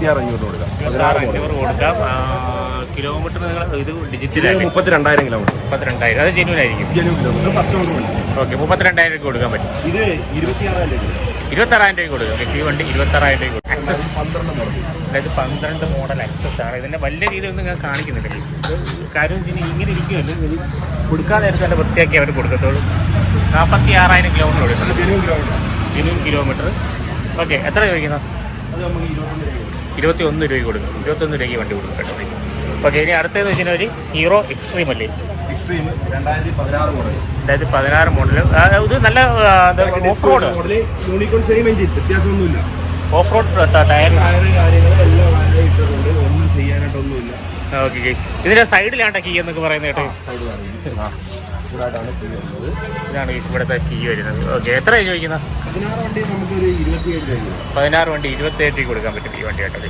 26,500 കൊടുക്കാം. 26,500 കൊടുക്കാം. കിലോമീറ്റർ നിങ്ങൾ ഇത് ഡിജിറ്റലായിട്ട് 32,000 കിലോമീറ്റർ. 32,000 അത് ജെന്യൂൻ ആയിരിക്കും. ജെന്യൂൻ കിലോമീറ്റർ ഫസ്റ്റ് ഓണർ വണ്ടി. ഓക്കെ, 32,000 കൊടുക്കാൻ പറ്റും. ഇത് 26,000 26,000 കൊടുക്കും. ഈ വണ്ടി 26,000 കൊടുക്കും. Access 12 model. അതായത് 12 മോഡൽ ആക്സസ് ആണ്. ഇതിൻ്റെ വലിയ രീതിയിലൊന്നും ഞാൻ കാണിക്കുന്നില്ല. കാര്യം ഇങ്ങനെ ഇരിക്കുമല്ലോ, കൊടുക്കാൻ നേരത്തെ നല്ല വൃത്തിയാക്കി അവർ കൊടുക്കത്തുള്ളൂ. 46,000 കിലോമീറ്റർ കൊടുക്കും. Genuine kilometre. ഓക്കെ, എത്ര ചോദിക്കുന്നത്? അത് നമുക്ക് 21 രൂപയ്ക്ക് കൊടുക്കും. 21 രൂപയ്ക്ക് വണ്ടി കൊടുക്കും കേട്ടോ. ഓക്കെ, ഇനി അടുത്തതെന്ന് വെച്ചാൽ ഒരു ഹീറോ എക്സ്ട്രീം അല്ലേ? Extreme 2016 model. 2016 മോഡൽ. ഇത് നല്ല off road unicorn same engine, വ്യത്യാസമൊന്നുമില്ല. ഓഫ് റോഡ് ടയർ കാര്യങ്ങൾ എല്ലാം ഇട്ടിട്ടുണ്ട്, ഒന്നും ചെയ്യാനായിട്ടൊന്നുമില്ല. ഓക്കെ, ഇതിന്റെ സൈഡിലാണ് കീ എന്നൊക്കെ പറയുന്നത് കേട്ടോ. ഇതാണ് ഇവിടുത്തെ കീ വരുന്നത്. ഓക്കെ, എത്രയാണ് ചോദിക്കുന്നത്? 16 വണ്ടി നമുക്കൊരു 27 രൂപ. 16 വണ്ടി 27 രൂപ കൊടുക്കാൻ പറ്റും ഈ വണ്ടി കേട്ടോ.